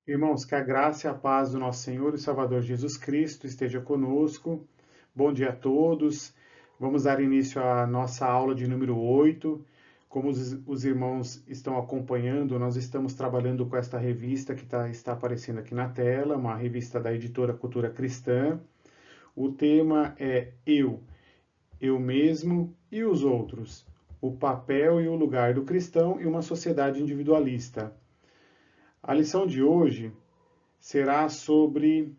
Irmãos, que a graça e a paz do nosso Senhor e Salvador Jesus Cristo esteja conosco. Bom dia a todos. Vamos dar início à nossa aula de número 8. Como os irmãos estão acompanhando, nós estamos trabalhando com esta revista que está aparecendo aqui na tela, uma revista da editora Cultura Cristã. O tema é eu mesmo e os outros, o papel e o lugar do cristão em uma sociedade individualista. A lição de hoje será sobre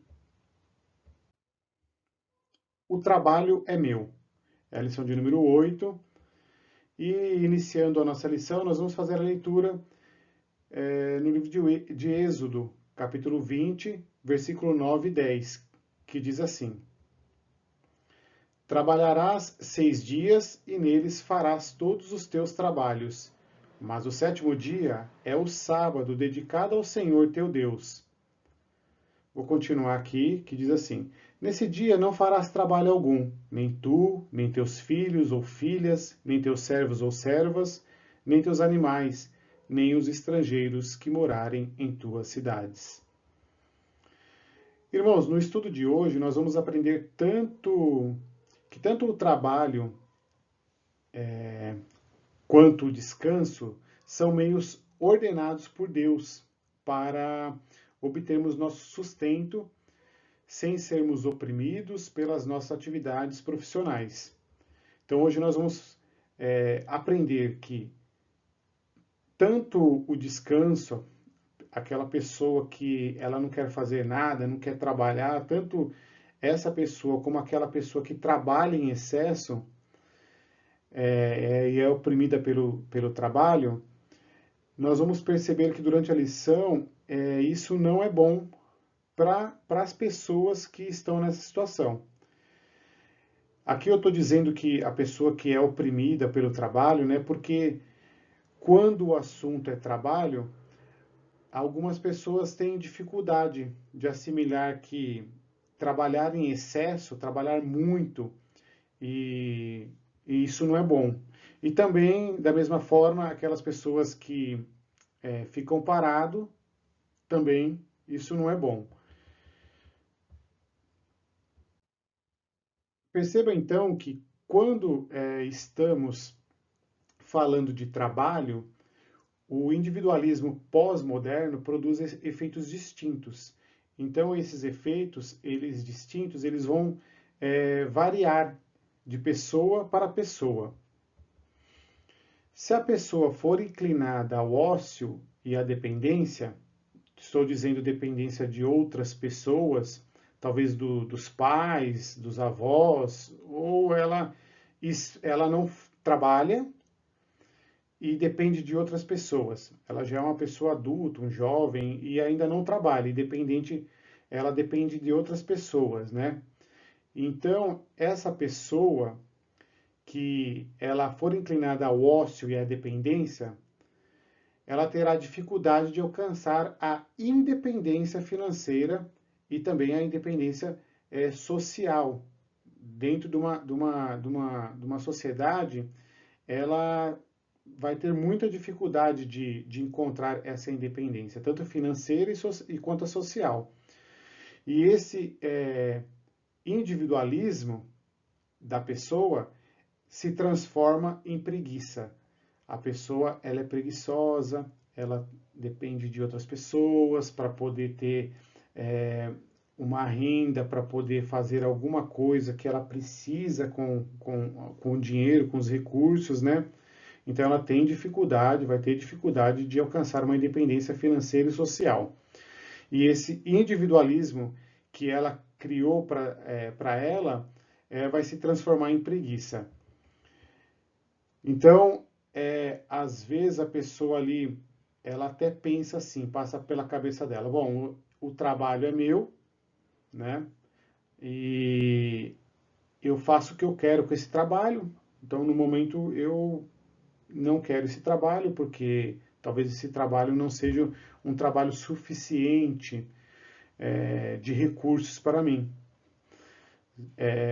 o trabalho é meu. É a lição de número 8. E iniciando a nossa lição, nós vamos fazer a leitura no livro de Êxodo, capítulo 20, versículo 9 e 10, que diz assim: Trabalharás 6 dias e neles farás todos os teus trabalhos, mas o sétimo dia é o sábado dedicado ao Senhor teu Deus. Vou continuar aqui, que diz assim: Nesse dia não farás trabalho algum, nem tu, nem teus filhos ou filhas, nem teus servos ou servas, nem teus animais, nem os estrangeiros que morarem em tuas cidades. Irmãos, no estudo de hoje nós vamos aprender que tanto o trabalho quanto o descanso são meios ordenados por Deus para obtermos nosso sustento sem sermos oprimidos pelas nossas atividades profissionais. Então, hoje nós vamos aprender que tanto o descanso, aquela pessoa que ela não quer fazer nada, não quer trabalhar, tanto essa pessoa como aquela pessoa que trabalha em excesso e é oprimida pelo trabalho, nós vamos perceber que durante a lição isso não é bom para as pessoas que estão nessa situação. Aqui eu estou dizendo que a pessoa que é oprimida pelo trabalho, né? Porque quando o assunto é trabalho, algumas pessoas têm dificuldade de assimilar que trabalhar em excesso, trabalhar muito, e isso não é bom. E também, da mesma forma, aquelas pessoas que ficam parado, também isso não é bom. Perceba então que quando estamos falando de trabalho, o individualismo pós-moderno produz efeitos distintos. Então, esses efeitos, eles distintos, eles vão variar de pessoa para pessoa. Se a pessoa for inclinada ao ócio e à dependência, estou dizendo dependência de outras pessoas, talvez dos pais, dos avós, ou ela não trabalha e depende de outras pessoas. Ela já é uma pessoa adulta, um jovem, e ainda não trabalha, ela depende de outras pessoas, né? Então, essa pessoa que ela for inclinada ao ócio e à dependência, ela terá dificuldade de alcançar a independência financeira e também a independência social. Dentro de uma sociedade, ela vai ter muita dificuldade de encontrar essa independência, tanto financeira quanto a social. E esse individualismo da pessoa se transforma em preguiça. A pessoa ela é preguiçosa, ela depende de outras pessoas para poder ter uma renda, para poder fazer alguma coisa que ela precisa com o dinheiro, com os recursos, né? Então ela tem dificuldade, vai ter dificuldade de alcançar uma independência financeira e social. E esse individualismo que ela criou para ela vai se transformar em preguiça. Então, às vezes a pessoa ali, ela até pensa assim, passa pela cabeça dela, bom, o trabalho é meu, né? E eu faço o que eu quero com esse trabalho. Então, no momento, eu não quero esse trabalho, porque talvez esse trabalho não seja um trabalho suficiente de recursos para mim.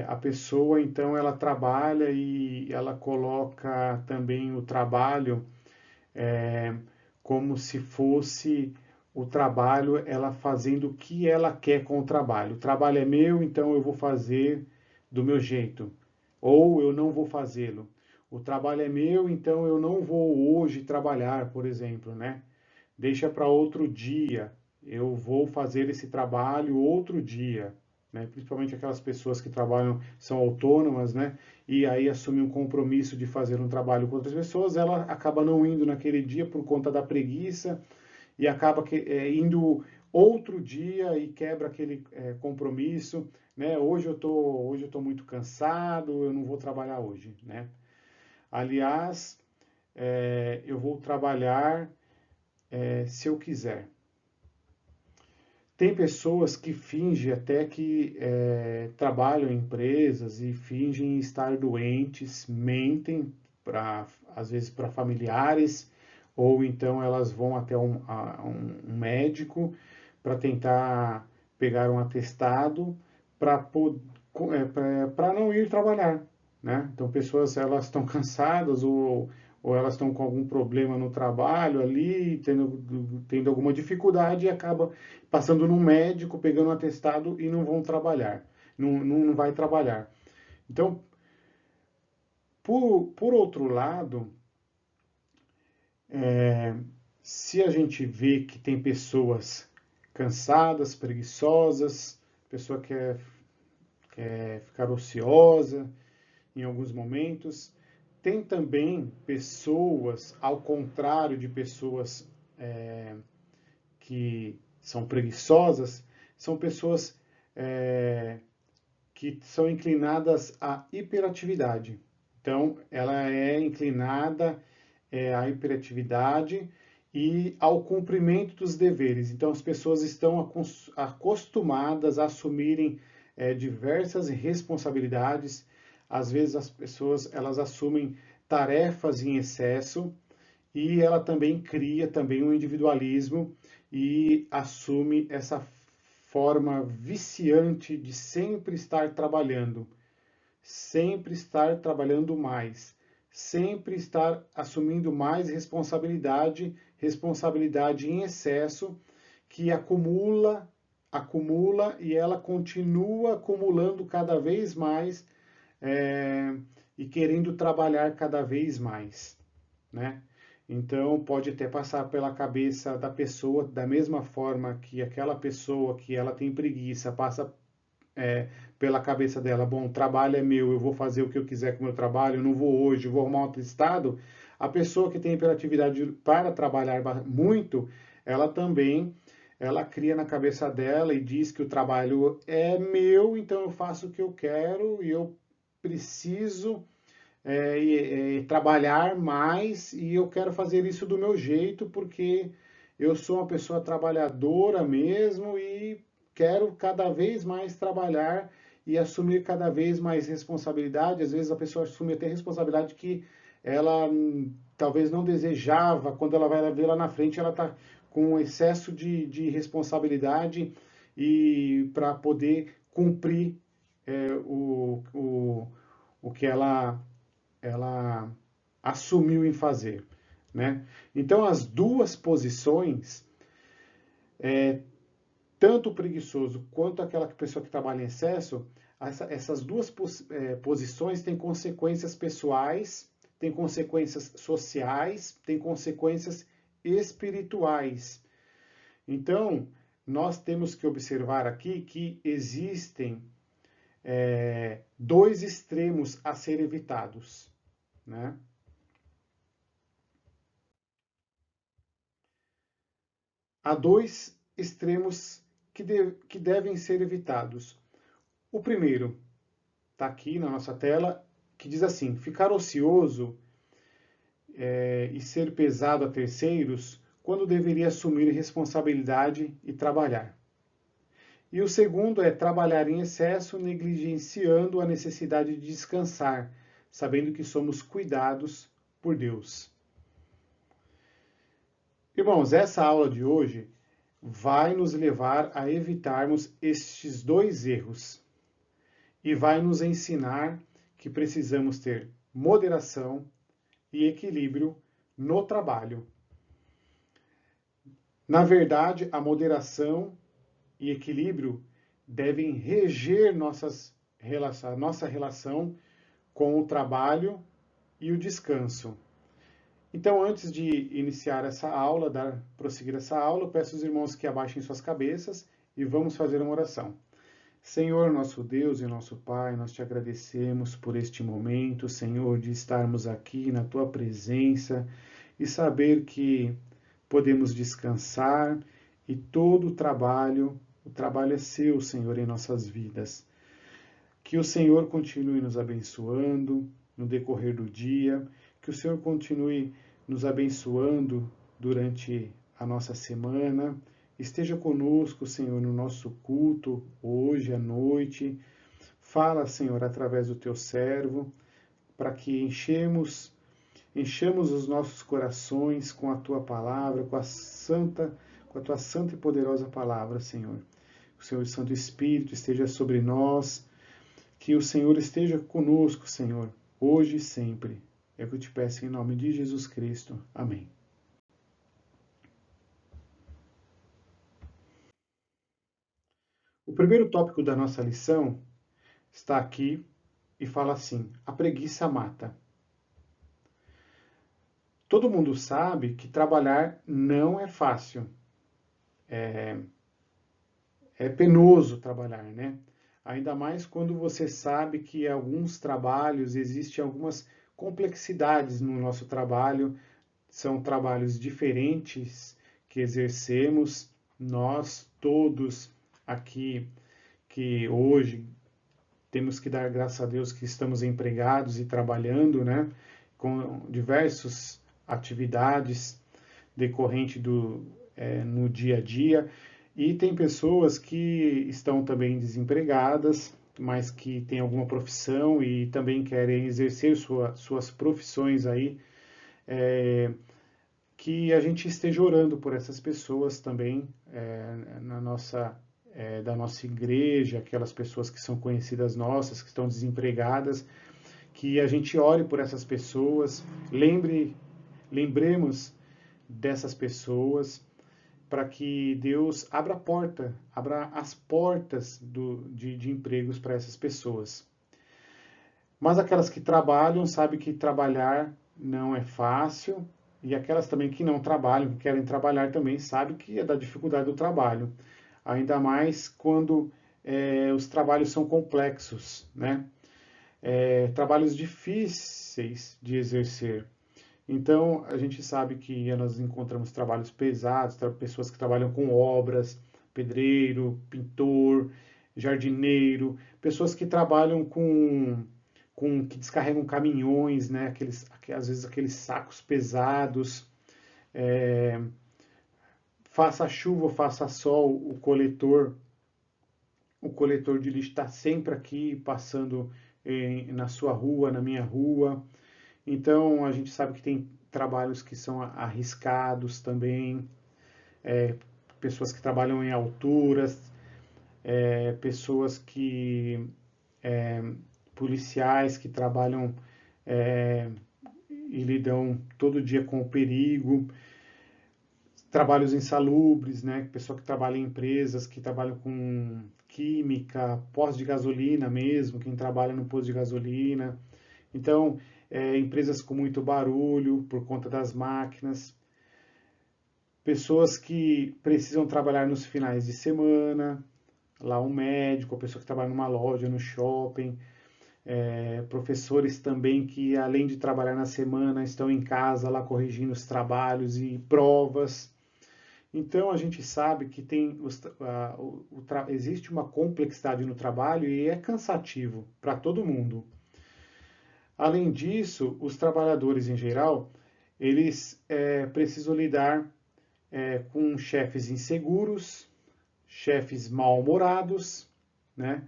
A pessoa, então, ela trabalha e ela coloca também o trabalho como se fosse o trabalho, ela fazendo o que ela quer com o trabalho. O trabalho é meu, então eu vou fazer do meu jeito, ou eu não vou fazê-lo. O trabalho é meu, então eu não vou hoje trabalhar, por exemplo, né? Deixa para outro dia. Eu vou fazer esse trabalho outro dia, né? Principalmente aquelas pessoas que trabalham, são autônomas, né? E aí assumem um compromisso de fazer um trabalho com outras pessoas, ela acaba não indo naquele dia por conta da preguiça e acaba indo outro dia e quebra aquele compromisso, né? Hoje eu tô muito cansado, eu não vou trabalhar hoje, né? Aliás, eu vou trabalhar se eu quiser. Tem pessoas que fingem até que trabalham em empresas e fingem estar doentes, mentem às vezes para familiares, ou então elas vão até um médico para tentar pegar um atestado para não ir trabalhar, né? Então pessoas elas estão cansadas ou elas estão com algum problema no trabalho ali, tendo alguma dificuldade e acaba passando num médico, pegando um atestado e não vão trabalhar, não vai trabalhar. Então, por outro lado, se a gente vê que tem pessoas cansadas, preguiçosas, pessoa que quer ficar ociosa em alguns momentos, tem também pessoas, ao contrário de pessoas que são preguiçosas, são pessoas que são inclinadas à hiperatividade. Então, ela é inclinada à hiperatividade e ao cumprimento dos deveres. Então, as pessoas estão acostumadas a assumirem diversas responsabilidades. Às vezes, as pessoas elas assumem tarefas em excesso e ela também cria também um individualismo e assume essa forma viciante de sempre estar trabalhando mais, sempre estar assumindo mais responsabilidade, responsabilidade em excesso, que acumula e ela continua acumulando cada vez mais e querendo trabalhar cada vez mais, né? Então, pode até passar pela cabeça da pessoa, da mesma forma que aquela pessoa que ela tem preguiça, passa pela cabeça dela, bom, o trabalho é meu, eu vou fazer o que eu quiser com o meu trabalho, eu não vou hoje, vou arrumar outro estado. A pessoa que tem hiperatividade para trabalhar muito, ela também, ela cria na cabeça dela e diz que o trabalho é meu, então eu faço o que eu quero e eu preciso trabalhar mais e eu quero fazer isso do meu jeito porque eu sou uma pessoa trabalhadora mesmo e quero cada vez mais trabalhar e assumir cada vez mais responsabilidade. Às vezes a pessoa assume até responsabilidade que ela talvez não desejava, quando ela vai ver lá na frente, ela está com um excesso de responsabilidade e para poder cumprir o que ela assumiu em fazer, né? Então as duas posições, tanto o preguiçoso quanto aquela pessoa que trabalha em excesso, essas duas posições têm consequências pessoais, têm consequências sociais, têm consequências espirituais. Então, nós temos que observar aqui que existem dois extremos a ser evitados, né? Há dois extremos que devem ser evitados. O primeiro está aqui na nossa tela, que diz assim: ficar ocioso e ser pesado a terceiros quando deveria assumir responsabilidade e trabalhar. E o segundo é trabalhar em excesso, negligenciando a necessidade de descansar, sabendo que somos cuidados por Deus. Irmãos, essa aula de hoje vai nos levar a evitarmos estes dois erros e vai nos ensinar que precisamos ter moderação e equilíbrio no trabalho. Na verdade, a moderação e equilíbrio devem reger nossa relação com o trabalho e o descanso. Então, antes de iniciar essa aula, prosseguir essa aula, eu peço aos irmãos que abaixem suas cabeças e vamos fazer uma oração. Senhor, nosso Deus e nosso Pai, nós te agradecemos por este momento, Senhor, de estarmos aqui na tua presença e saber que podemos descansar e todo o trabalho é seu, Senhor, em nossas vidas. Que o Senhor continue nos abençoando no decorrer do dia, que o Senhor continue nos abençoando durante a nossa semana. Esteja conosco, Senhor, no nosso culto, hoje à noite. Fala, Senhor, através do teu servo, para que enchamos os nossos corações com a tua palavra, com a tua santa e poderosa palavra, Senhor. Que o Senhor Santo Espírito esteja sobre nós, que o Senhor esteja conosco, Senhor, hoje e sempre. É o que eu te peço em nome de Jesus Cristo. Amém. O primeiro tópico da nossa lição está aqui e fala assim: a preguiça mata. Todo mundo sabe que trabalhar não é fácil. É penoso trabalhar, né? Ainda mais quando você sabe que alguns trabalhos, existem algumas complexidades no nosso trabalho, são trabalhos diferentes que exercemos, nós todos aqui, que hoje temos que dar graças a Deus que estamos empregados e trabalhando, né, com diversas atividades decorrente no dia a dia. E tem pessoas que estão também desempregadas, mas que têm alguma profissão e também querem exercer suas profissões aí, que a gente esteja orando por essas pessoas também da nossa igreja, aquelas pessoas que são conhecidas nossas, que estão desempregadas, que a gente ore por essas pessoas, lembremos dessas pessoas, para que Deus abra as portas de empregos para essas pessoas. Mas aquelas que trabalham, sabem que trabalhar não é fácil, e aquelas também que não trabalham, que querem trabalhar também, sabem que é da dificuldade do trabalho. Ainda mais quando os trabalhos são complexos, né? Trabalhos difíceis de exercer. Então, a gente sabe que nós encontramos trabalhos pesados, pessoas que trabalham com obras, pedreiro, pintor, jardineiro, pessoas que trabalham que descarregam caminhões, né? Às vezes aqueles sacos pesados. Faça chuva ou faça sol, o coletor de lixo está sempre aqui passando na sua rua, na minha rua. Então, a gente sabe que tem trabalhos que são arriscados também, pessoas que trabalham em alturas, pessoas policiais que trabalham e lidam todo dia com o perigo, trabalhos insalubres, né? Pessoa que trabalha em empresas que trabalham com química, postos de gasolina mesmo, quem trabalha no posto de gasolina. Então, empresas com muito barulho por conta das máquinas, pessoas que precisam trabalhar nos finais de semana, lá um médico, a pessoa que trabalha numa loja, no shopping, professores também que, além de trabalhar na semana, estão em casa lá corrigindo os trabalhos e provas. Então, a gente sabe que existe uma complexidade no trabalho e é cansativo para todo mundo. Além disso, os trabalhadores em geral, eles precisam lidar com chefes inseguros, chefes mal-humorados, né?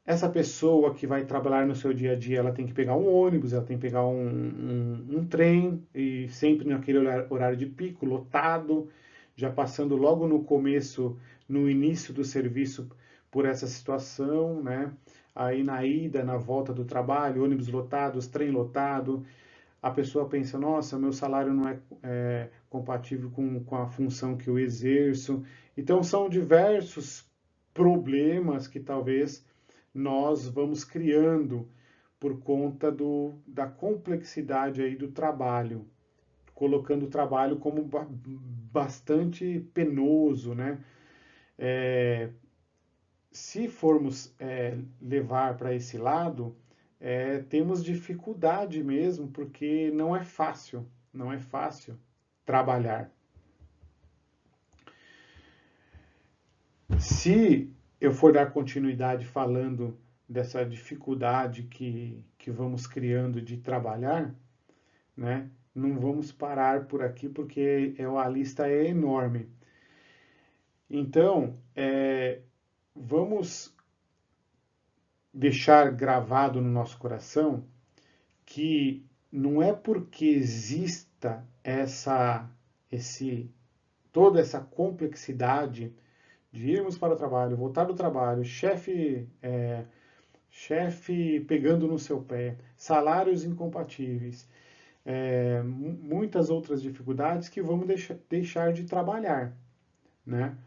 Essa pessoa que vai trabalhar no seu dia a dia, ela tem que pegar um ônibus, ela tem que pegar um trem, e sempre naquele horário de pico, lotado, já passando logo no início do serviço por essa situação, né? Aí na ida, na volta do trabalho, ônibus lotados, trem lotado, a pessoa pensa, nossa, meu salário não é compatível com a função que eu exerço. Então, são diversos problemas que talvez nós vamos criando por conta da complexidade aí do trabalho, colocando o trabalho como bastante penoso, né? Se formos levar para esse lado, temos dificuldade mesmo, porque não é fácil, não é fácil trabalhar. Se eu for dar continuidade falando dessa dificuldade que vamos criando de trabalhar, né? Não vamos parar por aqui porque a lista é enorme. Então, vamos deixar gravado no nosso coração que não é porque exista toda essa complexidade de irmos para o trabalho, voltar do trabalho, chefe pegando no seu pé, salários incompatíveis, muitas outras dificuldades que vamos deixar de trabalhar, né?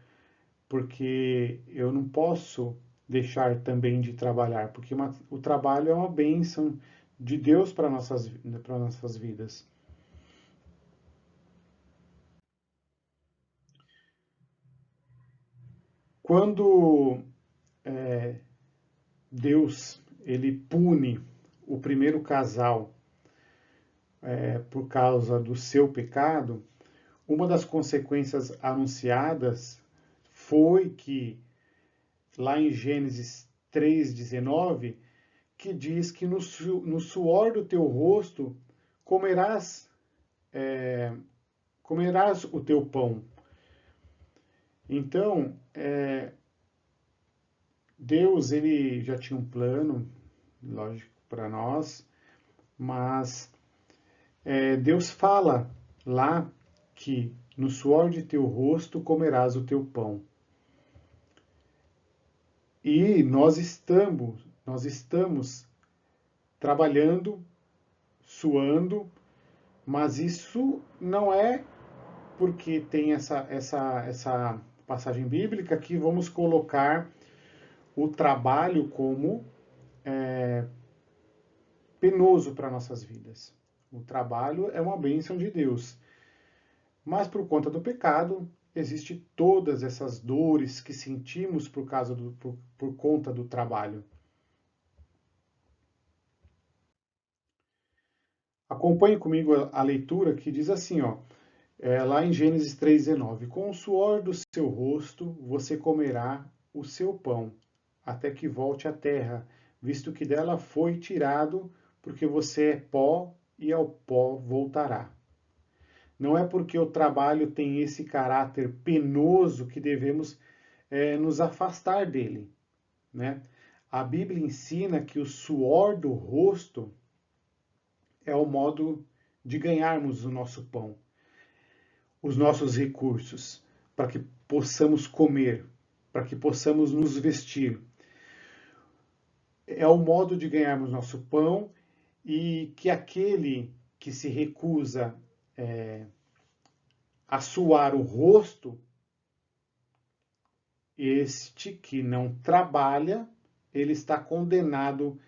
Porque eu não posso deixar também de trabalhar, porque o trabalho é uma bênção de Deus para nossas vidas. Quando Deus ele pune o primeiro casal por causa do seu pecado, uma das consequências anunciadas foi que, lá em Gênesis 3,19, que diz que no suor do teu rosto comerás o teu pão. Então, Deus ele já tinha um plano, lógico, para nós, mas Deus fala lá que no suor de teu rosto comerás o teu pão. E nós estamos trabalhando, suando, mas isso não é porque tem essa passagem bíblica que vamos colocar o trabalho como penoso para nossas vidas. O trabalho é uma bênção de Deus. Mas por conta do pecado, existe todas essas dores que sentimos por conta do trabalho. Acompanhe comigo a leitura que diz assim, lá em Gênesis 3,19: com o suor do seu rosto você comerá o seu pão, até que volte à terra, visto que dela foi tirado, porque você é pó e ao pó voltará. Não é porque o trabalho tem esse caráter penoso que devemos nos afastar dele, né? A Bíblia ensina que o suor do rosto é o modo de ganharmos o nosso pão, os nossos recursos, para que possamos comer, para que possamos nos vestir. É o modo de ganharmos nosso pão, e que aquele que se recusa a suar o rosto, este que não trabalha, ele está condenado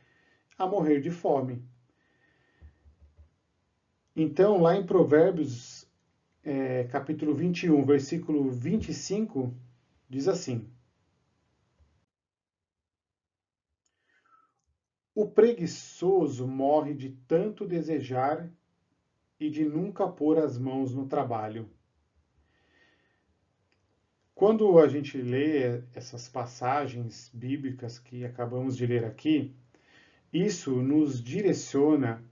a morrer de fome. Então, lá em Provérbios, capítulo 21, versículo 25, diz assim: o preguiçoso morre de tanto desejar e de nunca pôr as mãos no trabalho. Quando a gente lê essas passagens bíblicas que acabamos de ler aqui, isso nos direciona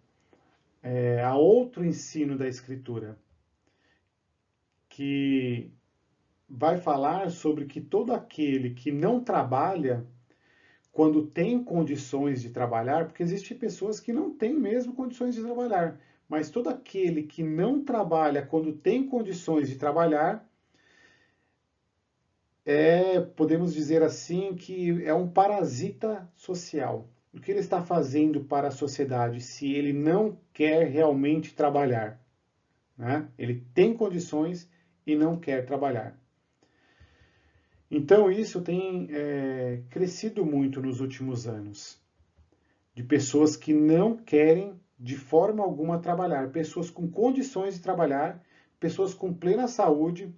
a outro ensino da Escritura, que vai falar sobre que todo aquele que não trabalha, quando tem condições de trabalhar, porque existem pessoas que não têm mesmo condições de trabalhar, mas todo aquele que não trabalha quando tem condições de trabalhar, podemos dizer assim, que é um parasita social. O que ele está fazendo para a sociedade se ele não quer realmente trabalhar? né? Ele tem condições e não quer trabalhar. Então, isso tem crescido muito nos últimos anos, de pessoas que não querem de forma alguma trabalhar, pessoas com condições de trabalhar, pessoas com plena saúde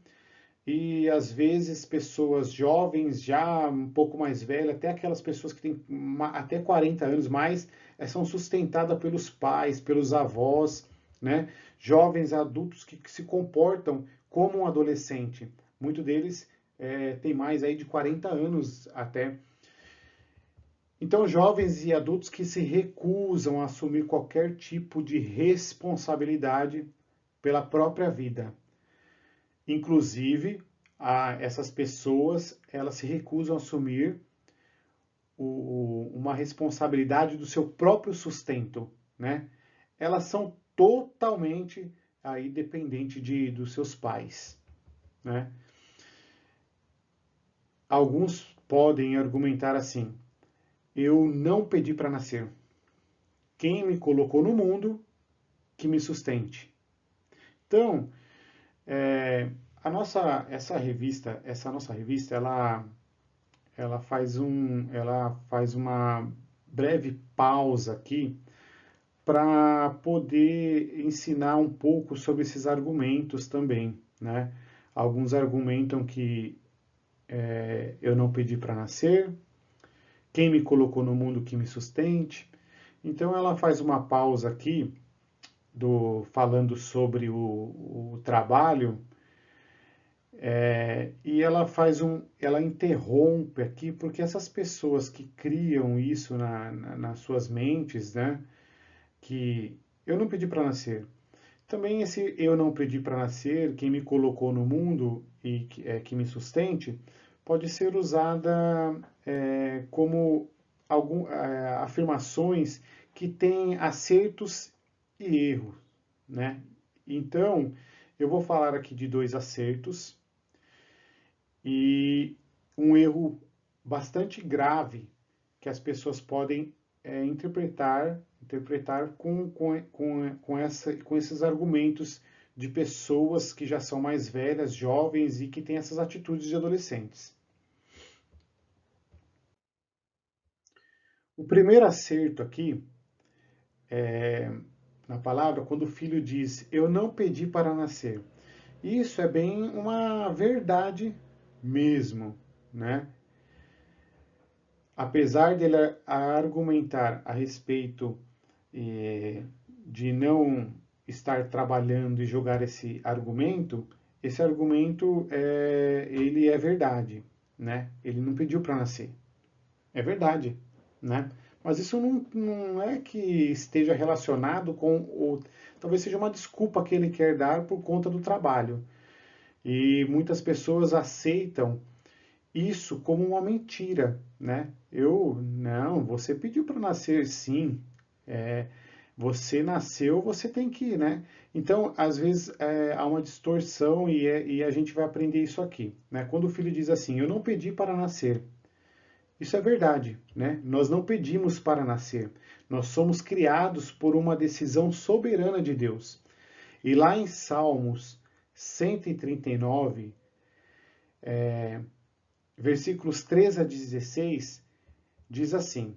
e às vezes pessoas jovens, já um pouco mais velhas, até aquelas pessoas que têm até 40 anos mais, são sustentadas pelos pais, pelos avós, né? Jovens adultos que se comportam como um adolescente. Muitos deles têm mais aí de 40 anos até. Então, jovens e adultos que se recusam a assumir qualquer tipo de responsabilidade pela própria vida. Inclusive, essas pessoas, elas se recusam a assumir uma responsabilidade do seu próprio sustento, né? Elas são totalmente aí dependentes dos seus pais, né? Alguns podem argumentar assim: eu não pedi para nascer. Quem me colocou no mundo que me sustente. Então, essa nossa revista, ela faz uma breve pausa aqui para poder ensinar um pouco sobre esses argumentos também, né? Alguns argumentam que eu não pedi para nascer, quem me colocou no mundo que me sustente. Então ela faz uma pausa aqui falando sobre o trabalho. E ela interrompe aqui, porque essas pessoas que criam isso nas suas mentes, né, que eu não pedi para nascer. Também esse eu não pedi para nascer, quem me colocou no mundo e que me sustente, pode ser usada como afirmações que têm acertos e erros, né? Então, eu vou falar aqui de dois acertos e um erro bastante grave que as pessoas podem interpretar com esses argumentos de pessoas que já são mais velhas, jovens e que têm essas atitudes de adolescentes. O primeiro acerto aqui, na palavra, quando o filho diz, eu não pedi para nascer. Isso é bem uma verdade mesmo, né? Apesar dele argumentar a respeito de não estar trabalhando e jogar esse argumento ele é verdade, né? Ele não pediu para nascer, é verdade, né? Mas isso não é que esteja relacionado talvez seja uma desculpa que ele quer dar por conta do trabalho. E muitas pessoas aceitam isso como uma mentira, né? Não, você pediu para nascer, sim. Você nasceu, você tem que ir, né? Então, às vezes, há uma distorção e a gente vai aprender isso aqui, né? Quando o filho diz assim, eu não pedi para nascer. Isso é verdade, né? Nós não pedimos para nascer. Nós somos criados por uma decisão soberana de Deus. E lá em Salmos 139, versículos 13 a 16, diz assim: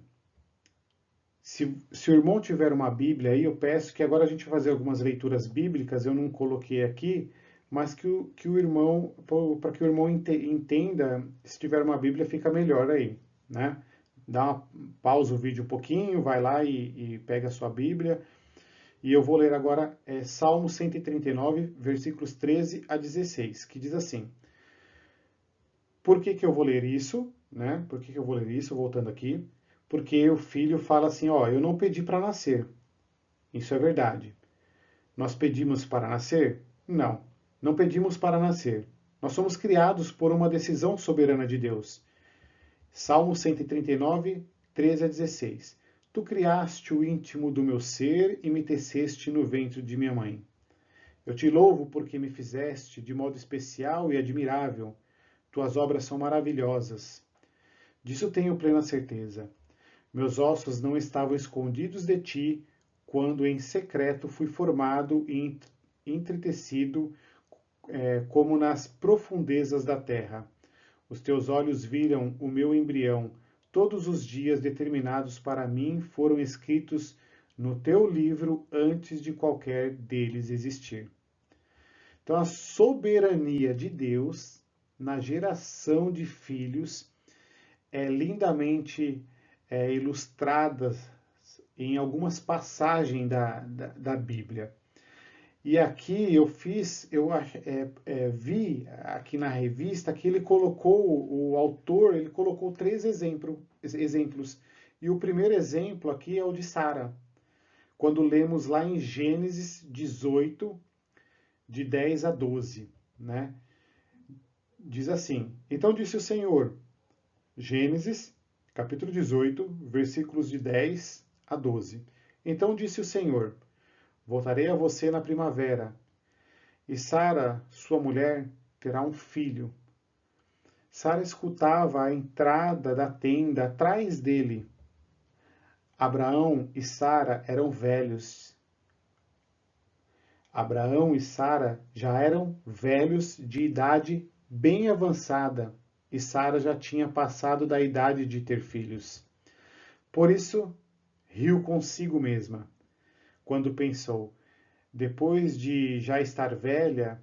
se o irmão tiver uma Bíblia aí, eu peço que agora a gente vai fazer algumas leituras bíblicas, eu não coloquei aqui, mas que o irmão, para que o irmão entenda, se tiver uma Bíblia fica melhor aí, né? Pausa o vídeo um pouquinho, vai lá e pega a sua Bíblia. E eu vou ler agora Salmo 139, versículos 13 a 16, que diz assim: por que eu vou ler isso? Né? Por que eu vou ler isso? Voltando aqui. Porque o filho fala assim, ó, eu não pedi para nascer. Isso é verdade. Nós pedimos para nascer? Não, não pedimos para nascer. Nós somos criados por uma decisão soberana de Deus. Salmo 139, 13 a 16. Tu criaste o íntimo do meu ser e me teceste no ventre de minha mãe. Eu te louvo porque me fizeste de modo especial e admirável. Tuas obras são maravilhosas. Disso tenho plena certeza. Meus ossos não estavam escondidos de ti, quando em secreto fui formado e entretecido como nas profundezas da terra. Os teus olhos viram o meu embrião. Todos os dias determinados para mim foram escritos no teu livro antes de qualquer deles existir. Então, a soberania de Deus na geração de filhos é lindamente ilustrada em algumas passagens da Bíblia. E aqui vi aqui na revista que o autor colocou 3 exemplos. E o primeiro exemplo aqui é o de Sara, quando lemos lá em Gênesis 18, de 10 a 12, né? Diz assim: Então disse o Senhor, Gênesis, capítulo 18, versículos de 10 a 12. Então disse o Senhor: Voltarei a você na primavera, e Sara, sua mulher, terá um filho. Sara escutava a entrada da tenda atrás dele. Abraão e Sara eram velhos. Abraão e Sara já eram velhos de idade bem avançada, e Sara já tinha passado da idade de ter filhos. Por isso, riu consigo mesma, quando pensou: depois de já estar velha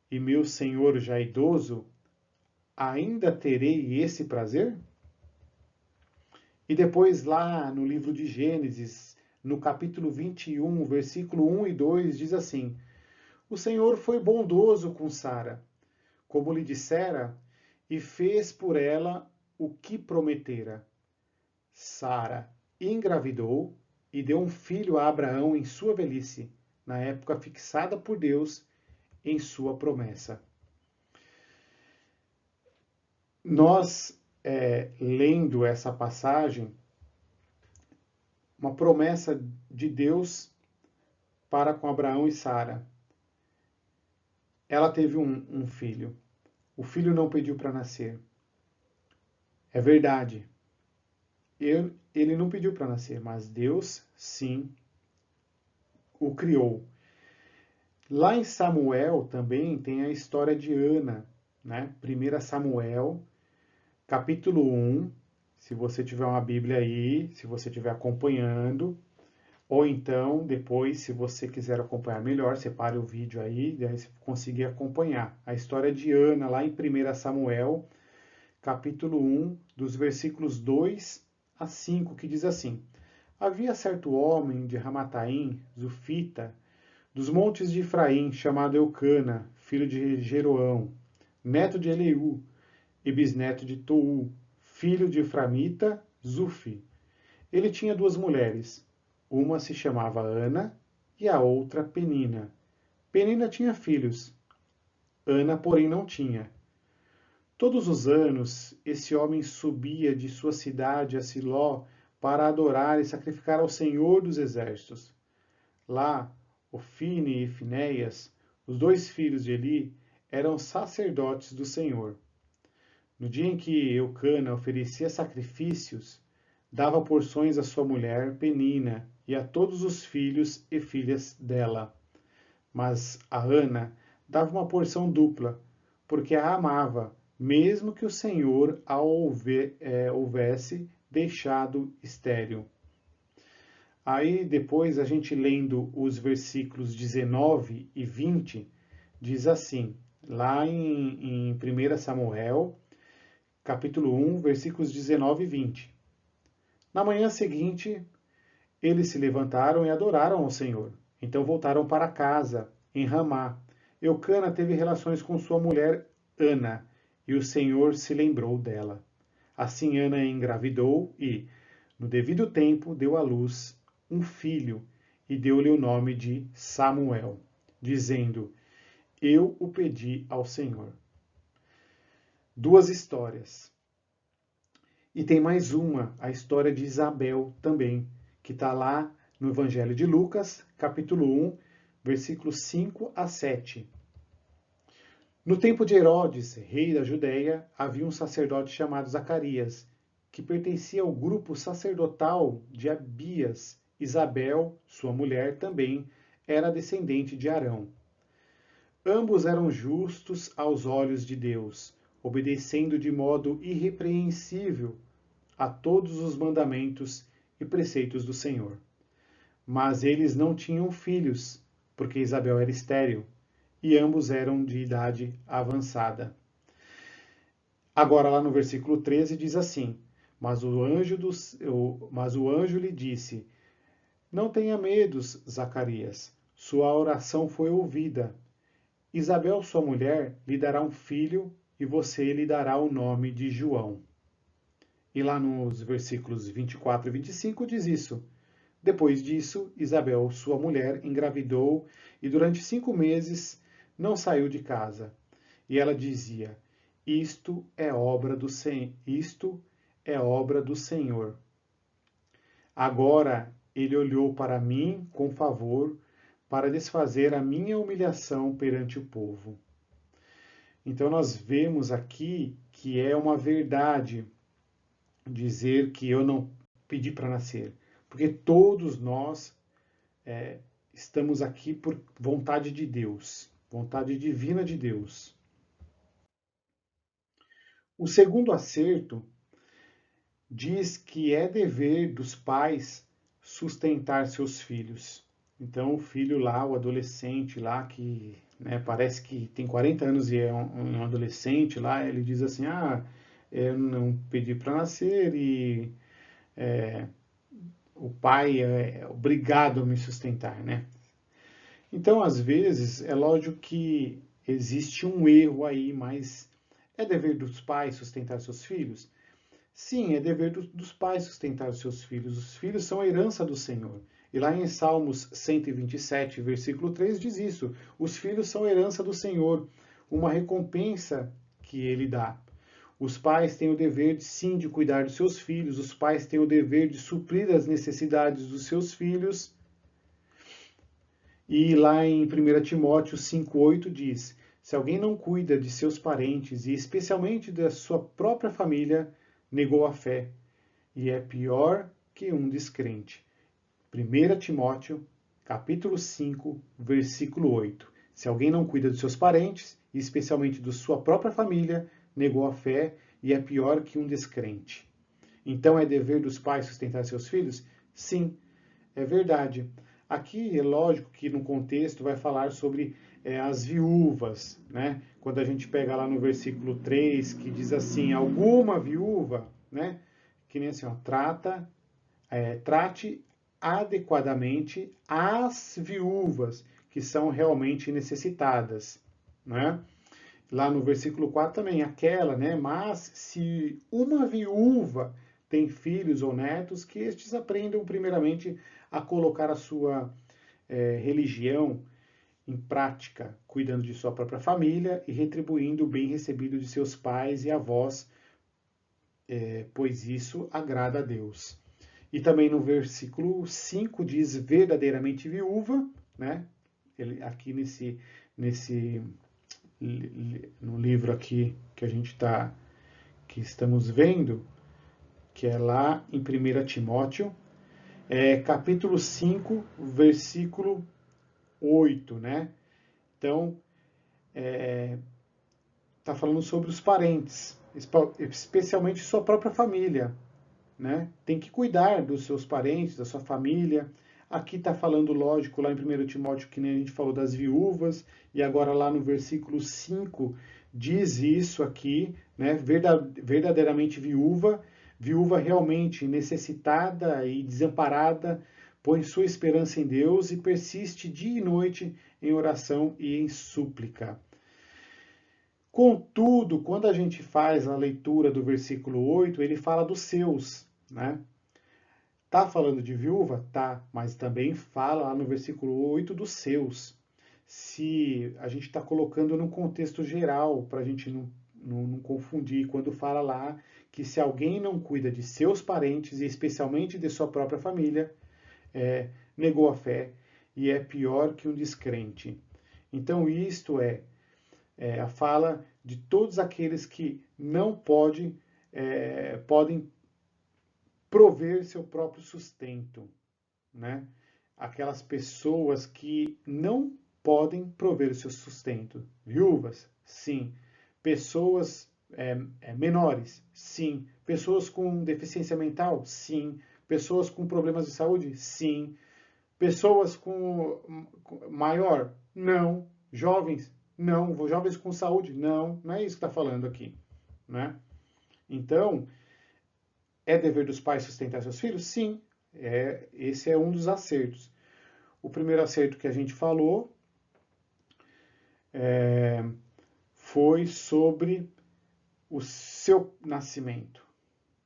e meu senhor já idoso, ainda terei esse prazer? E depois lá no livro de Gênesis, no capítulo 21, versículo 1 e 2, diz assim: O Senhor foi bondoso com Sara, como lhe dissera, e fez por ela o que prometera. Sara engravidou e deu um filho a Abraão em sua velhice, na época fixada por Deus em sua promessa. Nós, lendo essa passagem, uma promessa de Deus para com Abraão e Sara. Ela teve um filho. O filho não pediu para nascer. É verdade. Ele não pediu para nascer, mas Deus, sim, o criou. Lá em Samuel também tem a história de Ana, né? 1 Samuel, capítulo 1, se você tiver uma Bíblia aí, se você estiver acompanhando, ou então, depois, se você quiser acompanhar melhor, separe o vídeo aí, daí você conseguir acompanhar. A história de Ana, lá em 1 Samuel, capítulo 1, dos versículos 2 a 5, que diz assim: Havia certo homem de Ramataim, Zufita, dos montes de Efraim, chamado Eucana, filho de Jeroão, neto de Eliú e bisneto de Tou, filho de Eframita, Zufi. Ele tinha 2 mulheres. Uma se chamava Ana e a outra Penina. Penina tinha filhos. Ana, porém, não tinha. Todos os anos, esse homem subia de sua cidade a Siló para adorar e sacrificar ao Senhor dos Exércitos. Lá, Ofine e Finéias, os 2 filhos de Eli, eram sacerdotes do Senhor. No dia em que Eucana oferecia sacrifícios, dava porções à sua mulher Penina e a todos os filhos e filhas dela. Mas a Ana dava uma porção dupla, porque a amava, mesmo que o Senhor a houvesse deixado estéril. Aí depois a gente lendo os versículos 19 e 20, diz assim, lá em 1 Samuel, capítulo 1, versículos 19 e 20. Na manhã seguinte, eles se levantaram e adoraram ao Senhor. Então voltaram para casa, em Ramá. Eucana teve relações com sua mulher Ana, e o Senhor se lembrou dela. Assim Ana engravidou e, no devido tempo, deu à luz um filho e deu-lhe o nome de Samuel, dizendo: Eu o pedi ao Senhor. 2 histórias. E tem mais uma, a história de Isabel também, que está lá no Evangelho de Lucas, capítulo 1, versículos 5 a 7. No tempo de Herodes, rei da Judéia, havia um sacerdote chamado Zacarias, que pertencia ao grupo sacerdotal de Abias. Isabel, sua mulher, também era descendente de Arão. Ambos eram justos aos olhos de Deus, obedecendo de modo irrepreensível a todos os mandamentos e preceitos do Senhor. Mas eles não tinham filhos, porque Isabel era estéril, e ambos eram de idade avançada. Agora, lá no versículo 13, diz assim: mas o anjo lhe disse: Não tenha medos, Zacarias, sua oração foi ouvida. Isabel, sua mulher, lhe dará um filho, e você lhe dará o nome de João. E lá nos versículos 24 e 25 diz isso. Depois disso, Isabel, sua mulher, engravidou e durante 5 meses não saiu de casa. E ela dizia: Isto é obra do Senhor. Agora ele olhou para mim com favor para desfazer a minha humilhação perante o povo. Então nós vemos aqui que é uma verdade dizer que eu não pedi para nascer, porque todos nós estamos aqui por vontade de Deus, vontade divina de Deus. O segundo acerto diz que é dever dos pais sustentar seus filhos. Então, o filho lá, o adolescente lá, que parece que tem 40 anos e é um adolescente lá, ele diz assim: eu não pedi para nascer e o pai é obrigado a me sustentar, né? Então, às vezes, é lógico que existe um erro aí, mas é dever dos pais sustentar seus filhos? Sim, é dever dos pais sustentar os seus filhos. Os filhos são a herança do Senhor. E lá em Salmos 127, versículo 3, diz isso: os filhos são a herança do Senhor, uma recompensa que ele dá. Os pais têm o dever, sim, de cuidar dos seus filhos, os pais têm o dever de suprir as necessidades dos seus filhos. E lá em 1 Timóteo 5,8 diz: se alguém não cuida de seus parentes, e especialmente da sua própria família, negou a fé, e é pior que um descrente. 1 Timóteo, capítulo 5, versículo 8. Se alguém não cuida dos seus parentes, e especialmente da sua própria família, negou a fé, e é pior que um descrente. Então é dever dos pais sustentar seus filhos? Sim, é verdade. Aqui é lógico que no contexto vai falar sobre as viúvas, né? Quando a gente pega lá no versículo 3, que diz assim: alguma viúva, né? Que nem assim, ó, trate adequadamente as viúvas que são realmente necessitadas, né? Lá no versículo 4 também, aquela, né? Mas se uma viúva tem filhos ou netos, que estes aprendam primeiramente a colocar a sua religião em prática, cuidando de sua própria família e retribuindo o bem recebido de seus pais e avós, pois isso agrada a Deus. E também no versículo 5 diz verdadeiramente viúva, né? Aqui no livro aqui que estamos vendo, que é lá em 1 Timóteo, capítulo 5, versículo 8, né? Então, está falando sobre os parentes, especialmente sua própria família, né? Tem que cuidar dos seus parentes, da sua família. Aqui está falando, lógico, lá em 1 Timóteo, que nem a gente falou das viúvas, e agora lá no versículo 5 diz isso aqui, né? Verdadeiramente viúva, viúva realmente necessitada e desamparada, põe sua esperança em Deus e persiste dia e noite em oração e em súplica. Contudo, quando a gente faz a leitura do versículo 8, ele fala dos seus, né? Tá falando de viúva? Tá, mas também fala lá no versículo 8 dos seus. Se a gente está colocando num contexto geral, para a gente não confundir, quando fala lá que se alguém não cuida de seus parentes, e especialmente de sua própria família, negou a fé e é pior que um descrente. Então, isto é a fala de todos aqueles que não podem prover seu próprio sustento, né? Aquelas pessoas que não podem prover o seu sustento. Viúvas, sim. Pessoas menores, sim. Pessoas com deficiência mental, sim. Pessoas com problemas de saúde, sim. Pessoas com maior, não. Jovens, não. Jovens com saúde, não. Não é isso que está falando aqui, né? Então, é dever dos pais sustentar seus filhos? Sim. Esse é um dos acertos. O primeiro acerto que a gente falou foi sobre o seu nascimento.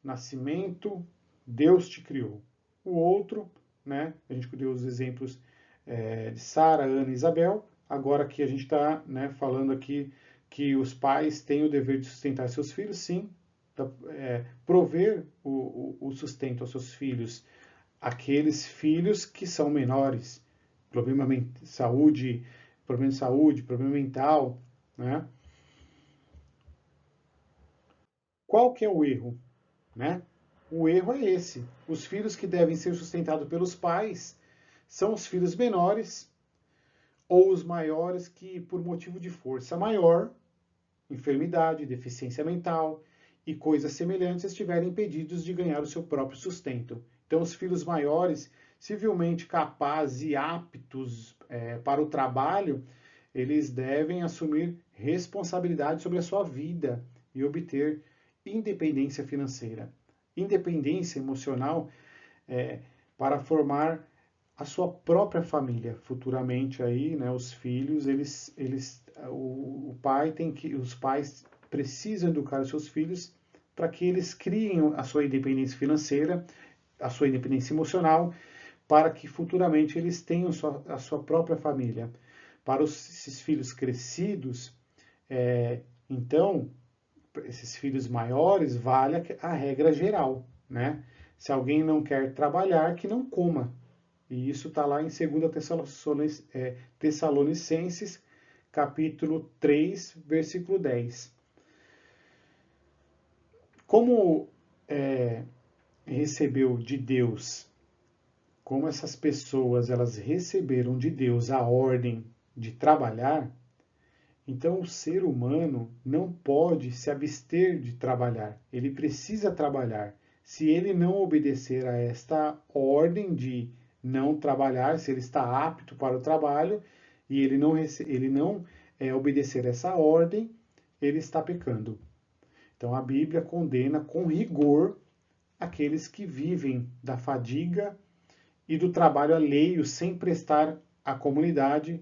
Nascimento, Deus te criou. O outro, né? A gente deu os exemplos de Sara, Ana e Isabel. Agora que a gente está, né, falando aqui que os pais têm o dever de sustentar seus filhos, sim. Prover o sustento aos seus filhos, aqueles filhos que são menores, problema de saúde, problema mental, né? Qual que é o erro, né? O erro é esse. Os filhos que devem ser sustentados pelos pais são os filhos menores ou os maiores que, por motivo de força maior, enfermidade, deficiência mental e coisas semelhantes, estiverem impedidos de ganhar o seu próprio sustento. Então, os filhos maiores, civilmente capazes e aptos para o trabalho, eles devem assumir responsabilidade sobre a sua vida e obter independência financeira, independência emocional para formar a sua própria família. Futuramente aí, né, os filhos, os pais precisam educar os seus filhos para que eles criem a sua independência financeira, a sua independência emocional, para que futuramente eles tenham a sua própria família. Para esses filhos crescidos, então, esses filhos maiores, vale a regra geral, né? Se alguém não quer trabalhar, que não coma. E isso está lá em 2 Tessalonicenses, capítulo 3, versículo 10. Como recebeu de Deus, como essas pessoas elas receberam de Deus a ordem de trabalhar, então o ser humano não pode se abster de trabalhar, ele precisa trabalhar. Se ele não obedecer a esta ordem de não trabalhar, se ele está apto para o trabalho e ele não obedecer essa ordem, ele está pecando. Então a Bíblia condena com rigor aqueles que vivem da fadiga e do trabalho alheio sem prestar à comunidade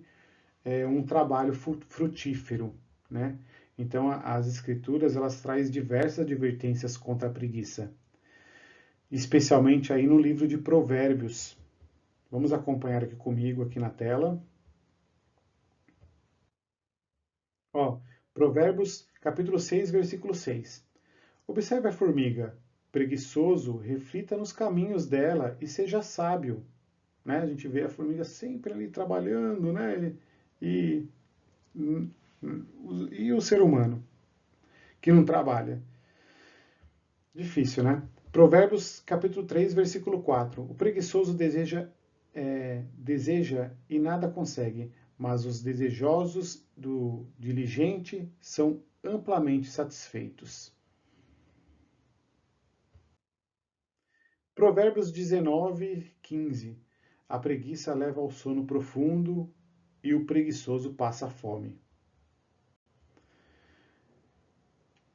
um trabalho frutífero, né? Então as escrituras elas trazem diversas advertências contra a preguiça, especialmente aí no livro de Provérbios. Vamos acompanhar aqui comigo aqui na tela. Ó, Provérbios capítulo 6, versículo 6. Observe a formiga, preguiçoso, reflita nos caminhos dela e seja sábio. Né? A gente vê a formiga sempre ali trabalhando, né? E o ser humano que não trabalha? Difícil, né? Provérbios capítulo 3, versículo 4. O preguiçoso deseja e nada consegue, mas os desejosos do diligente são amplamente satisfeitos. Provérbios 19, 15. A preguiça leva ao sono profundo e o preguiçoso passa fome.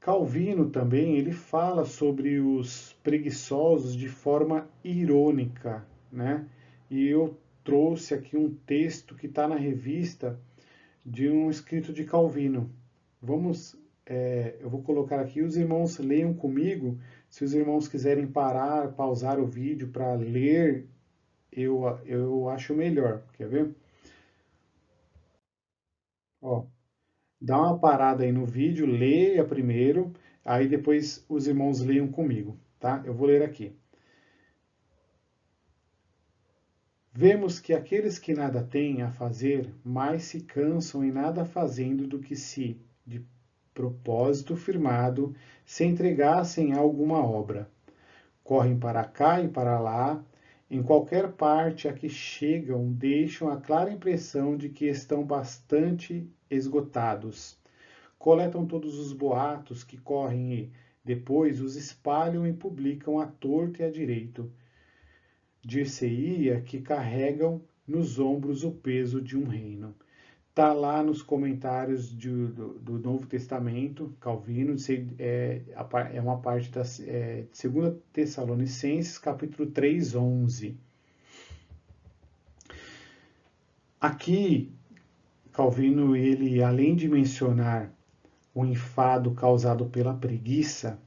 Calvino também, ele fala sobre os preguiçosos de forma irônica, né? E eu trouxe aqui um texto que está na revista de um escrito de Calvino. Eu vou colocar aqui, os irmãos leiam comigo. Se os irmãos quiserem pausar o vídeo para ler, eu acho melhor. Quer ver? Ó, dá uma parada aí no vídeo, leia primeiro, aí depois os irmãos leiam comigo, tá? Eu vou ler aqui. Vemos que aqueles que nada têm a fazer, mais se cansam em nada fazendo do que se, de propósito firmado, se entregassem a alguma obra. Correm para cá e para lá, Em qualquer parte a que chegam, deixam a clara impressão de que estão bastante esgotados. Coletam todos os boatos que correm e, depois, os espalham e publicam à torto e à direito. Dir-se-ia que carregam nos ombros o peso de um reino. Está lá nos comentários do Novo Testamento, Calvino, é uma parte da 2 Tessalonicenses, capítulo 3, 11. Aqui, Calvino, ele, além de mencionar o enfado causado pela preguiça,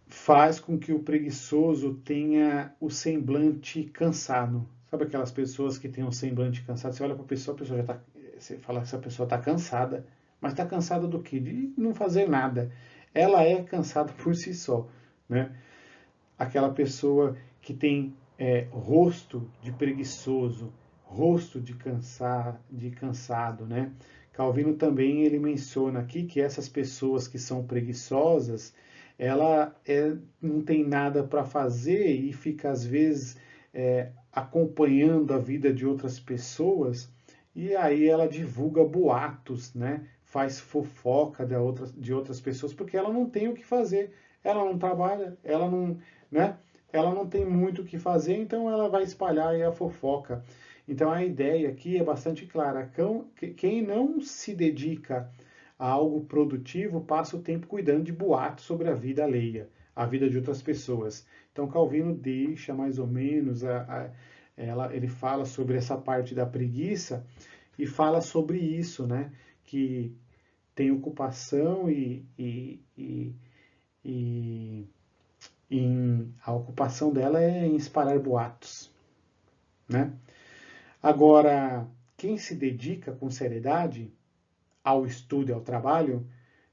faz com que o preguiçoso tenha o semblante cansado. Sabe aquelas pessoas que têm um semblante cansado? Você olha para a pessoa já está. Você fala que essa pessoa está cansada. Mas está cansada do quê? De não fazer nada. Ela é cansada por si só. Né? Aquela pessoa que tem rosto de preguiçoso, rosto de cansado. Né? Calvino também ele menciona aqui que essas pessoas que são preguiçosas, ela não tem nada para fazer e fica às vezes acompanhando a vida de outras pessoas, e aí ela divulga boatos, né? Faz fofoca de outras pessoas, porque ela não tem o que fazer, ela não trabalha, ela não, né? Ela não tem muito o que fazer, então ela vai espalhar aí a fofoca. Então a ideia aqui é bastante clara. Quem não se dedica a algo produtivo passa o tempo cuidando de boatos sobre a vida alheia, a vida de outras pessoas. Então Calvino deixa mais ou menos, ele fala sobre essa parte da preguiça e fala sobre isso, né? Que tem ocupação a ocupação dela é em espalhar boatos, né? Agora, quem se dedica com seriedade ao estudo e ao trabalho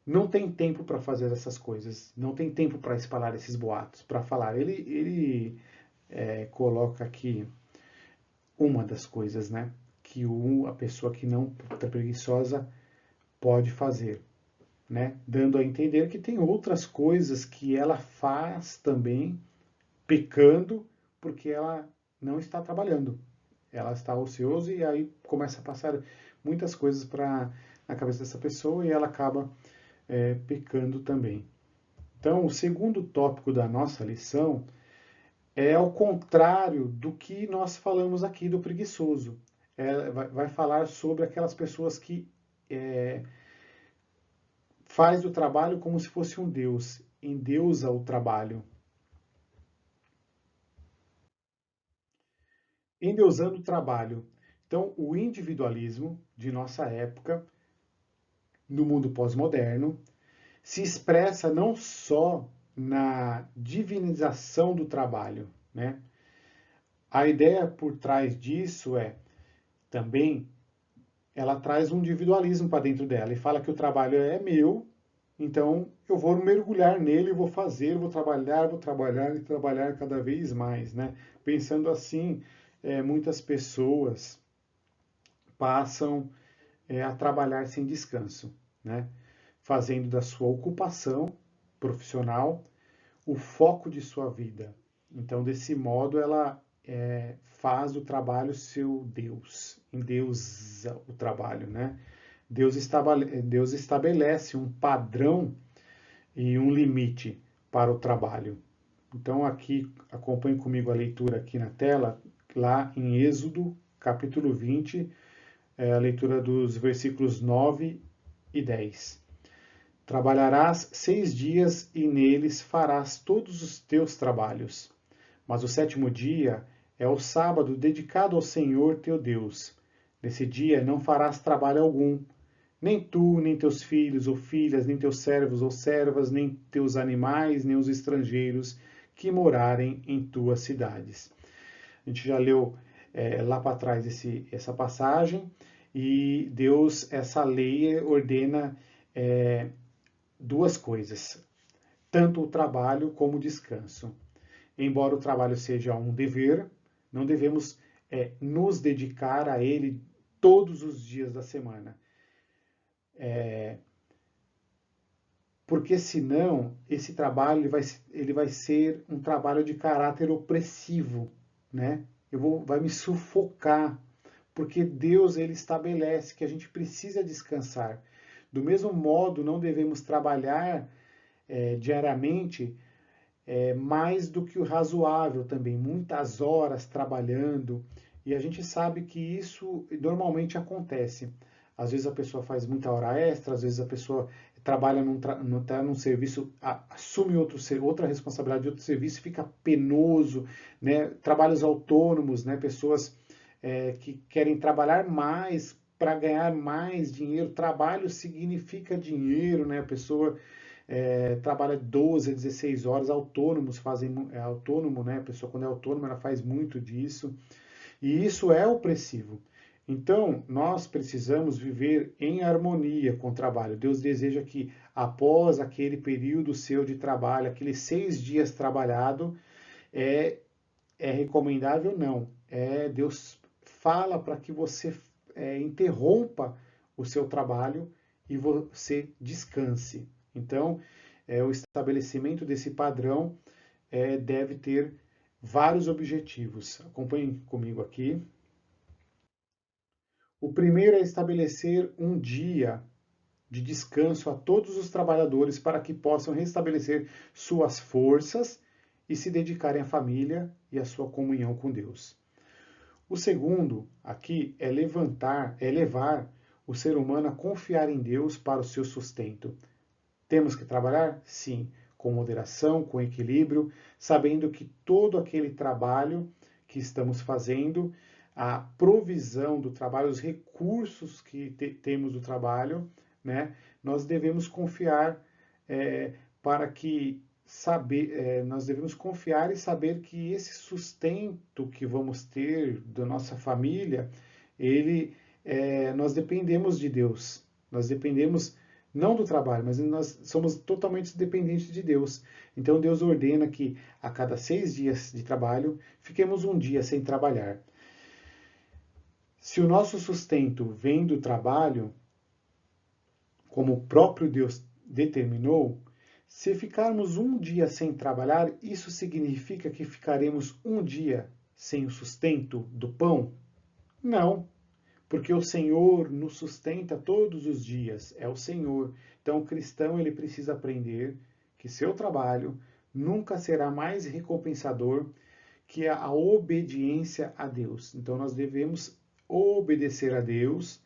não tem tempo para fazer essas coisas, não tem tempo para espalhar esses boatos, para falar. Ele coloca aqui uma das coisas, né, que a pessoa que não está preguiçosa pode fazer, né, dando a entender que tem outras coisas que ela faz também pecando porque ela não está trabalhando. Ela está ociosa e aí começa a passar muitas coisas na cabeça dessa pessoa e ela acaba pecando também. Então, o segundo tópico da nossa lição é ao contrário do que nós falamos aqui do preguiçoso. Vai falar sobre aquelas pessoas que faz o trabalho como se fosse um Deus, endeusa o trabalho. Endeusando o trabalho. Então, o individualismo de nossa época, no mundo pós-moderno, se expressa não só na divinização do trabalho, né? A ideia por trás disso também, ela traz um individualismo para dentro dela e fala que o trabalho é meu, então eu vou mergulhar nele, vou fazer, vou trabalhar e trabalhar cada vez mais, né? Pensando assim, muitas pessoas passam a trabalhar sem descanso, né? Fazendo da sua ocupação profissional o foco de sua vida. Então, desse modo, ela faz do trabalho seu Deus, endeusa o trabalho, né? Deus estabelece um padrão e um limite para o trabalho. Então, aqui, acompanhe comigo a leitura aqui na tela, lá em Êxodo, capítulo 20, a leitura dos versículos 9 e 10. Trabalharás 6 dias e neles farás todos os teus trabalhos. Mas o sétimo dia é o sábado dedicado ao Senhor teu Deus. Nesse dia não farás trabalho algum, nem tu, nem teus filhos ou filhas, nem teus servos ou servas, nem teus animais, nem os estrangeiros que morarem em tuas cidades. A gente já leu lá para trás essa passagem e Deus, essa lei ordena duas coisas, tanto o trabalho como o descanso. Embora o trabalho seja um dever, não devemos nos dedicar a ele todos os dias da semana. porque senão esse trabalho ele vai ser um trabalho de caráter opressivo, né? Vai me sufocar, porque Deus ele estabelece que a gente precisa descansar. Do mesmo modo, não devemos trabalhar diariamente mais do que o razoável também, muitas horas trabalhando, e a gente sabe que isso normalmente acontece. Às vezes a pessoa faz muita hora extra, às vezes a pessoa trabalha num serviço, assume outra responsabilidade de outro serviço, fica penoso, né? Trabalhos autônomos, né? Pessoas que querem trabalhar mais para ganhar mais dinheiro. Trabalho significa dinheiro, né? A pessoa trabalha 12 a 16 horas, autônomos fazem, autônomo, né? A pessoa quando é autônoma, ela faz muito disso, e isso é opressivo. Então, nós precisamos viver em harmonia com o trabalho. Deus deseja que, após aquele período seu de trabalho, aqueles 6 dias trabalhado, é recomendável? Não. Deus fala para que você interrompa o seu trabalho e você descanse. Então, o estabelecimento desse padrão deve ter vários objetivos. Acompanhem comigo aqui. O primeiro é estabelecer um dia de descanso a todos os trabalhadores para que possam restabelecer suas forças e se dedicarem à família e à sua comunhão com Deus. O segundo aqui é levar o ser humano a confiar em Deus para o seu sustento. Temos que trabalhar? Sim, com moderação, com equilíbrio, sabendo que todo aquele trabalho que estamos fazendo, a provisão do trabalho, os recursos que temos do trabalho, né, nós devemos confiar para que nós devemos confiar e saber que esse sustento que vamos ter da nossa família, nós dependemos de Deus. Nós dependemos não do trabalho, mas nós somos totalmente dependentes de Deus. Então Deus ordena que a cada 6 dias de trabalho, fiquemos um dia sem trabalhar. Se o nosso sustento vem do trabalho, como o próprio Deus determinou, se ficarmos um dia sem trabalhar, isso significa que ficaremos um dia sem o sustento do pão? Não, porque o Senhor nos sustenta todos os dias, é o Senhor. Então o cristão ele precisa aprender que seu trabalho nunca será mais recompensador que a obediência a Deus. Então nós devemos obedecer a Deus,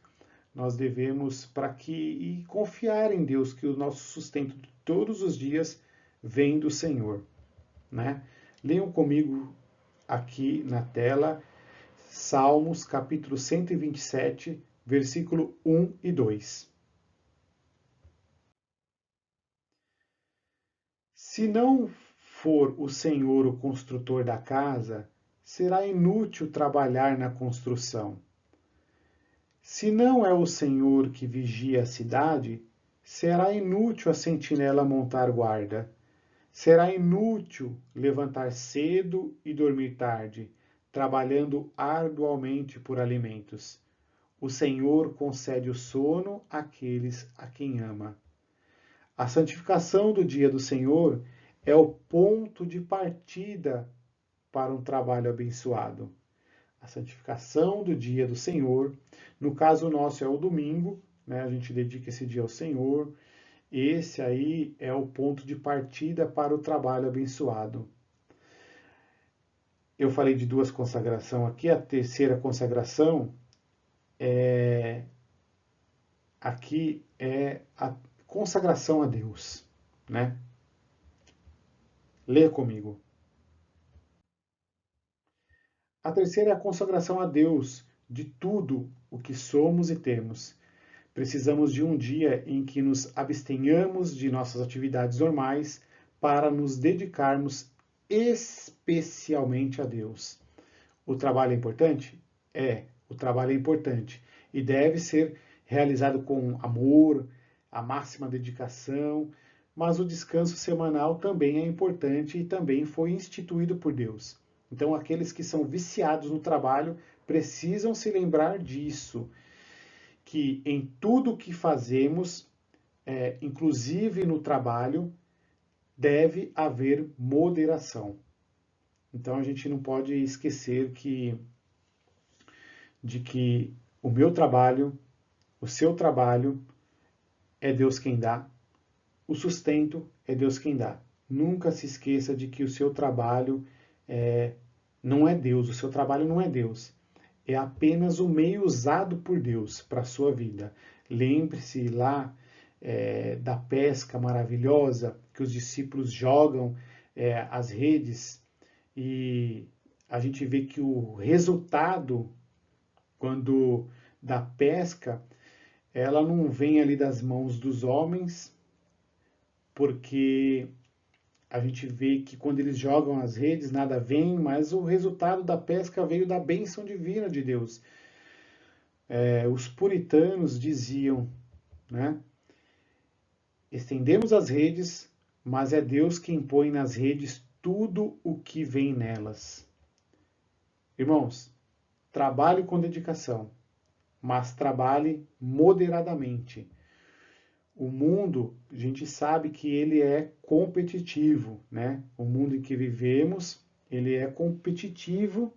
nós devemos e confiar em Deus que o nosso sustento todos os dias vem do Senhor, né? Leiam comigo aqui na tela Salmos, capítulo 127, versículo 1 e 2. Se não for o Senhor o construtor da casa, será inútil trabalhar na construção. Se não é o Senhor que vigia a cidade, será inútil a sentinela montar guarda. Será inútil levantar cedo e dormir tarde, trabalhando arduamente por alimentos. O Senhor concede o sono àqueles a quem ama. A santificação do dia do Senhor é o ponto de partida para um trabalho abençoado. A santificação do dia do Senhor, no caso nosso é o domingo, né? A gente dedica esse dia ao Senhor. Esse aí é o ponto de partida para o trabalho abençoado. Eu falei de 2 consagrações aqui, a terceira consagração aqui é a consagração a Deus, né? Leia comigo. A terceira é a consagração a Deus de tudo o que somos e temos. Precisamos de um dia em que nos abstenhamos de nossas atividades normais para nos dedicarmos especialmente a Deus. O trabalho é importante? O trabalho é importante e deve ser realizado com amor, a máxima dedicação, mas o descanso semanal também é importante e também foi instituído por Deus. Então, aqueles que são viciados no trabalho precisam se lembrar disso, que em tudo que fazemos inclusive no trabalho, deve haver moderação. Então a gente não pode esquecer de que o meu trabalho, o seu trabalho é Deus quem dá, o sustento é Deus quem dá. Nunca se esqueça de que o seu trabalho não é Deus, o seu trabalho não é Deus. É apenas o meio usado por Deus para a sua vida. Lembre-se lá da pesca maravilhosa que os discípulos jogam as redes e a gente vê que o resultado quando da pesca ela não vem ali das mãos dos homens, porque a gente vê que quando eles jogam as redes nada vem, mas o resultado da pesca veio da bênção divina de Deus. Os puritanos diziam, né? Estendemos as redes, mas é Deus quem põe nas redes tudo o que vem nelas. Irmãos, trabalhe com dedicação, mas trabalhe moderadamente. O mundo, a gente sabe que ele é competitivo, né? O mundo em que vivemos, ele é competitivo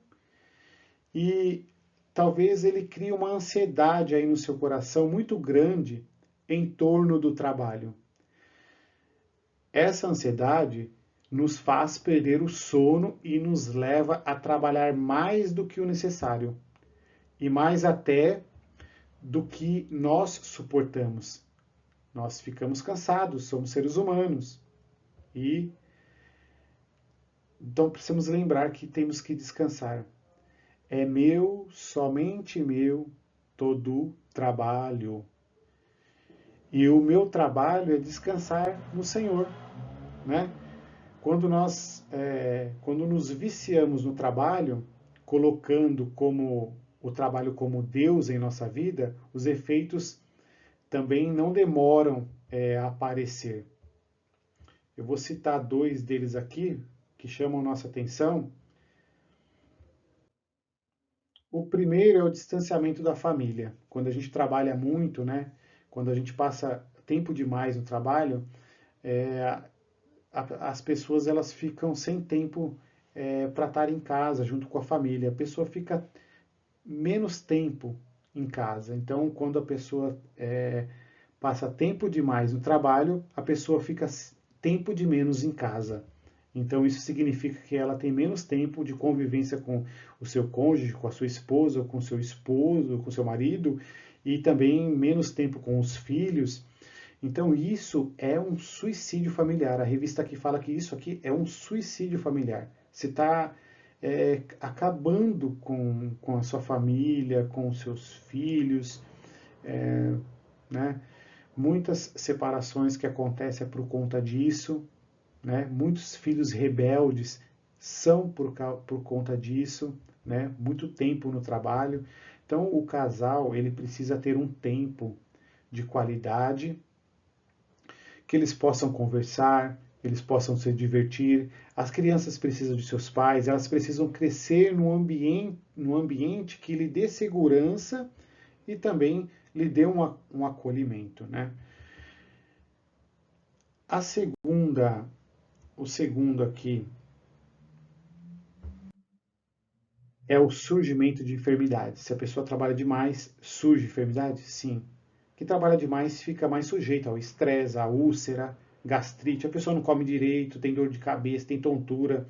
e talvez ele crie uma ansiedade aí no seu coração muito grande em torno do trabalho. Essa ansiedade nos faz perder o sono e nos leva a trabalhar mais do que o necessário e mais até do que nós suportamos. Nós ficamos cansados, somos seres humanos e então precisamos lembrar que temos que descansar. É meu, somente meu, todo trabalho. E o meu trabalho é descansar no Senhor, né? Quando nos viciamos no trabalho, colocando como o trabalho como Deus em nossa vida, os efeitos também não demoram a aparecer. Eu vou citar dois deles aqui que chamam nossa atenção. O primeiro é o distanciamento da família. Quando a gente trabalha muito, né? Quando a gente passa tempo demais no trabalho, é, as pessoas elas ficam sem tempo para estar em casa junto com a família. A pessoa fica menos tempo em casa. Então, quando a pessoa passa tempo demais no trabalho, a pessoa fica tempo de menos em casa. Então, isso significa que ela tem menos tempo de convivência com o seu cônjuge, com a sua esposa, com o seu esposo, com o seu marido, e também menos tempo com os filhos. Então, isso é um suicídio familiar. A revista aqui fala que isso aqui é um suicídio familiar. Você está acabando com a sua família, com os seus filhos, né? Muitas separações que acontecem é por conta disso, né? Muitos filhos rebeldes são por conta disso, né? Muito tempo no trabalho. Então, o casal ele precisa ter um tempo de qualidade, que eles possam conversar, eles possam se divertir. As crianças precisam de seus pais, elas precisam crescer num ambiente que lhe dê segurança e também lhe dê um acolhimento, né? O segundo aqui é o surgimento de enfermidades. Se a pessoa trabalha demais, surge enfermidade? Sim. Que trabalha demais fica mais sujeito ao estresse, à úlcera, gastrite. A pessoa não come direito, tem dor de cabeça, tem tontura,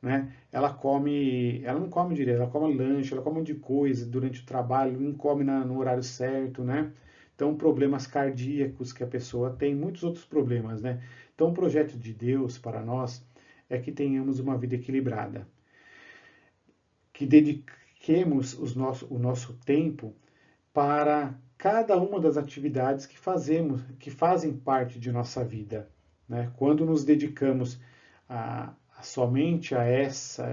né? Ela não come direito, ela come lanche, ela come um monte de coisa durante o trabalho, não come no horário certo, né? Então, problemas cardíacos que a pessoa tem, muitos outros problemas, né? Então, o projeto de Deus para nós é que tenhamos uma vida equilibrada, que dediquemos o nosso tempo para cada uma das atividades que fazemos, que fazem parte de nossa vida. Né? Quando nos dedicamos somente a essa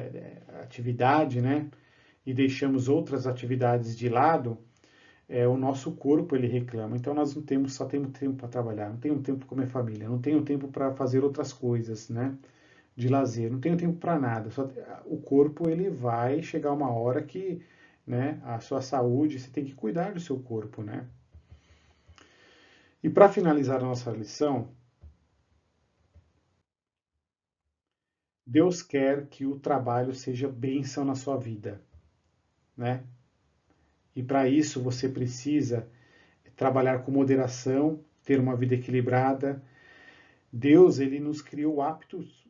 atividade, né, e deixamos outras atividades de lado, o nosso corpo ele reclama. Então nós não temos, só temos tempo para trabalhar, não tenho tempo com a minha família, não tenho tempo para fazer outras coisas, né? De lazer, não tenho tempo para nada. O corpo ele vai chegar uma hora que, né, a sua saúde, você tem que cuidar do seu corpo, né? E para finalizar a nossa lição, Deus quer que o trabalho seja bênção na sua vida, né? E para isso você precisa trabalhar com moderação, ter uma vida equilibrada. Deus, ele nos criou aptos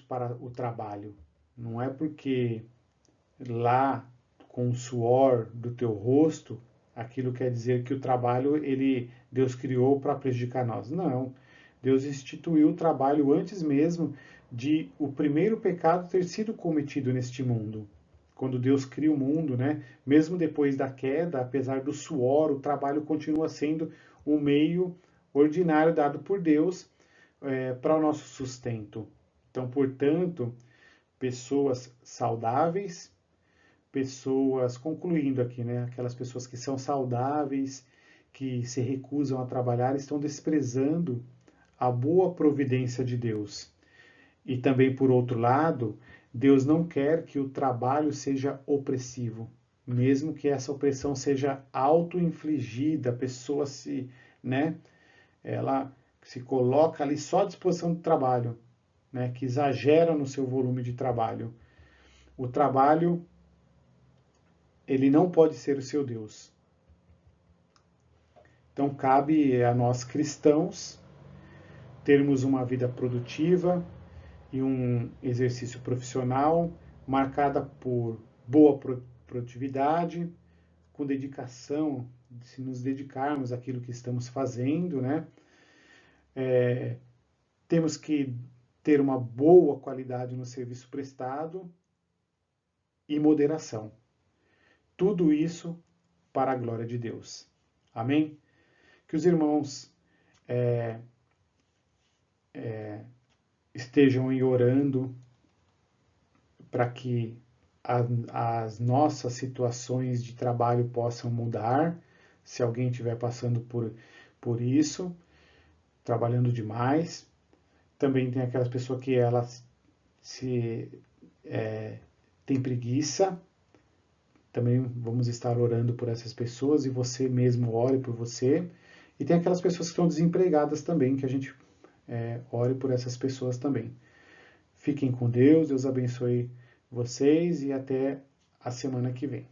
para o trabalho. Não é porque lá com o suor do teu rosto, aquilo quer dizer que o trabalho Deus criou para prejudicar nós. Não. Deus instituiu o trabalho antes mesmo de o primeiro pecado ter sido cometido neste mundo. Quando Deus cria o mundo, né? Mesmo depois da queda, apesar do suor, o trabalho continua sendo um meio ordinário dado por Deus para o nosso sustento. Então, portanto, pessoas saudáveis, concluindo aqui, né, aquelas pessoas que são saudáveis, que se recusam a trabalhar, estão desprezando a boa providência de Deus. E também, por outro lado, Deus não quer que o trabalho seja opressivo, mesmo que essa opressão seja auto-infligida, a pessoa ela se coloca ali só à disposição do trabalho, né, que exagera no seu volume de trabalho. O trabalho, ele não pode ser o seu Deus. Então, cabe a nós cristãos termos uma vida produtiva e um exercício profissional marcada por boa produtividade, com dedicação, se nos dedicarmos àquilo que estamos fazendo, né? Temos que ter uma boa qualidade no serviço prestado e moderação. Tudo isso para a glória de Deus. Amém? Que os irmãos estejam aí orando para que as nossas situações de trabalho possam mudar, se alguém estiver passando por isso, trabalhando demais. Também tem aquelas pessoas que elas tem preguiça. Também vamos estar orando por essas pessoas e você mesmo ore por você. E tem aquelas pessoas que estão desempregadas também, que a gente ore por essas pessoas também. Fiquem com Deus, Deus abençoe vocês e até a semana que vem.